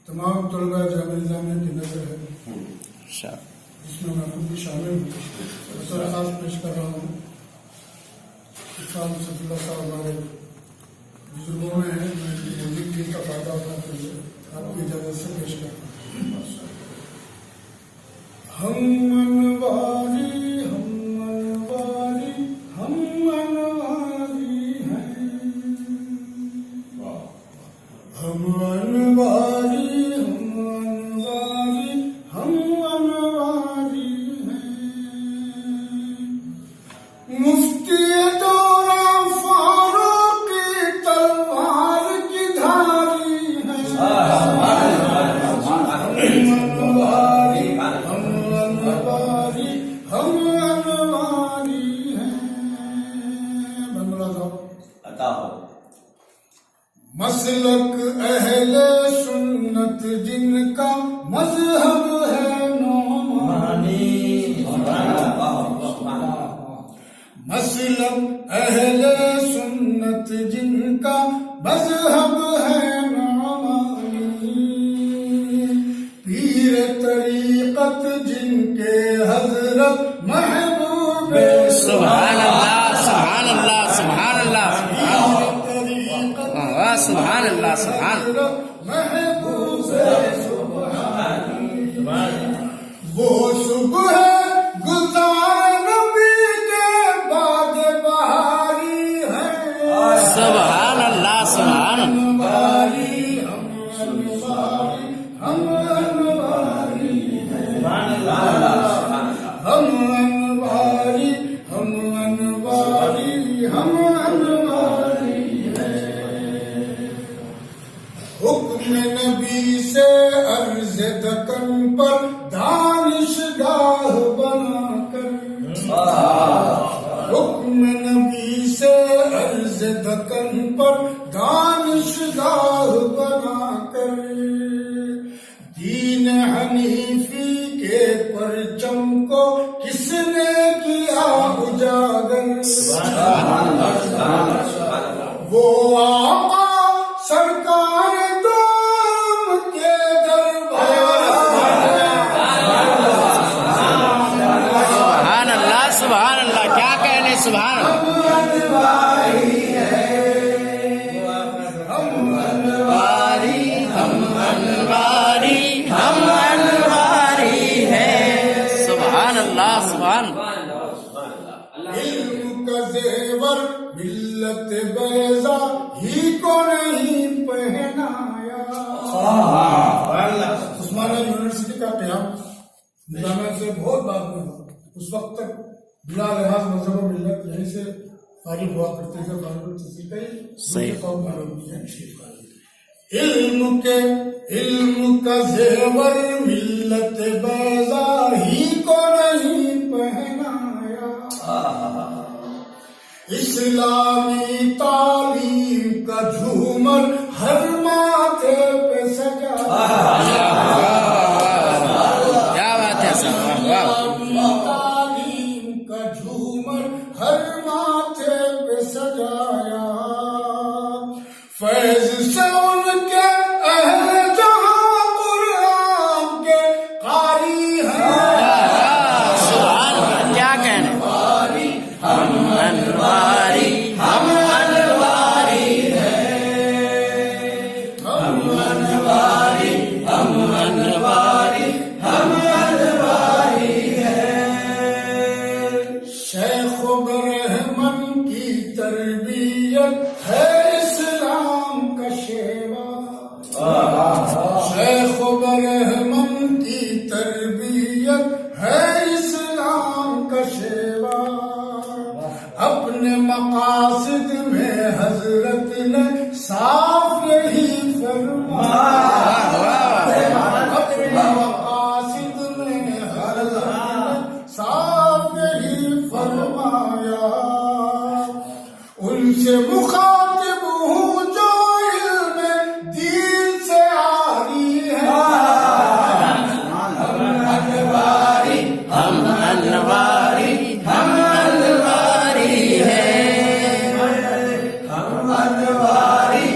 تمام طلباء جامعہ نظامیہ کی نظر ہے جس میں میں خود بھی شامل ہوں. بطور خاص پیش کر رہا ہوں صفی اللہ صاحب ہمارے بزرگوں میں ہیں. میں مزید دین کا فائدہ اٹھاتے ہوئے آپ کی اجازت سے پیش کرتا ہوں. ہم انواری ہم انواری ہم انواری ہیں ہم انواری ہم انواری ہیں. مفتی دورہ فاروق کی تلوار کی دھاری ہیں. ہم انواری ہیں. بنگلہ صاحب مسلک اہل سنت جن کا مذہب ہے نعمانی. مسلک اہل سنت جن کا مذہب ہے نعمانی. پیر طریقت جن کے حضرت محبوب سبحان اللہ سبحان اللہ سبحان اللہ سبحان اللہ سبحان محبوب وہ صبح گلزار نبی کے بعد بہاری ہے. سبحان اللہ سبحان انواری ہم انواری ہم انواری ہیں. ہم انواری ہم انواری ہم انواری ہیں. حکم نبی سے عرض دکن پر دانشگاہ بنا کر. حکم نبی سے عرض دکن پر دانشگاہ بنا کر. دین حنیفی کے پرچم کو کس نے کیا اجاگر. وہ آقا سرکار دوم کے سبحان اللہ سبحان اللہ. کیا کہنے سبحان اللہ. ہم انواری ہم انواری ہیں. سبحان اللہ سبحان علم کا زیور ملت بیضا ہی کو نہیں پہنایا. عثمانیہ یونیورسٹی کا قیام نظامیہ سے بہت بعد میں ہوا. اس وقت تک بلا لحاظ مذہب و ملت یہیں سے فارغ ہوا کرتے تھے. فارغ التحصیل کئی قوم معلوم کیا. علم کا زیور ملت بیضا ہی کو نہیں پہنایا. اسلامی تعلیم کا جھومر ہر ماتھے پہ سجایا. کیا بات ہے اسلامی تعلیم کا جھومر ہر ماتھے پہ سجایا. فیض سے ان کے اہل جہاں قرآن کے قاری ہیں. کیا کہنے. ہم انواری ہم انواری ہیں. ہم انواری ہم انواری ہم انواری ہیں. شیخ برہمن کی تربیت ہے اسلام کا شیوا. شیخ برہمن کی تربیت ہے اسلام کا شیوا. اپنے مقاصد میں حضرت نے صاف یہی فرمایا. اپنے مقاصد میں حضرت نے صاف یہی فرمایا. ان سے مخاطب ہوں جو علم دین سے آری ہے. ہم انواری ہم انواری ہیں. ہم انواری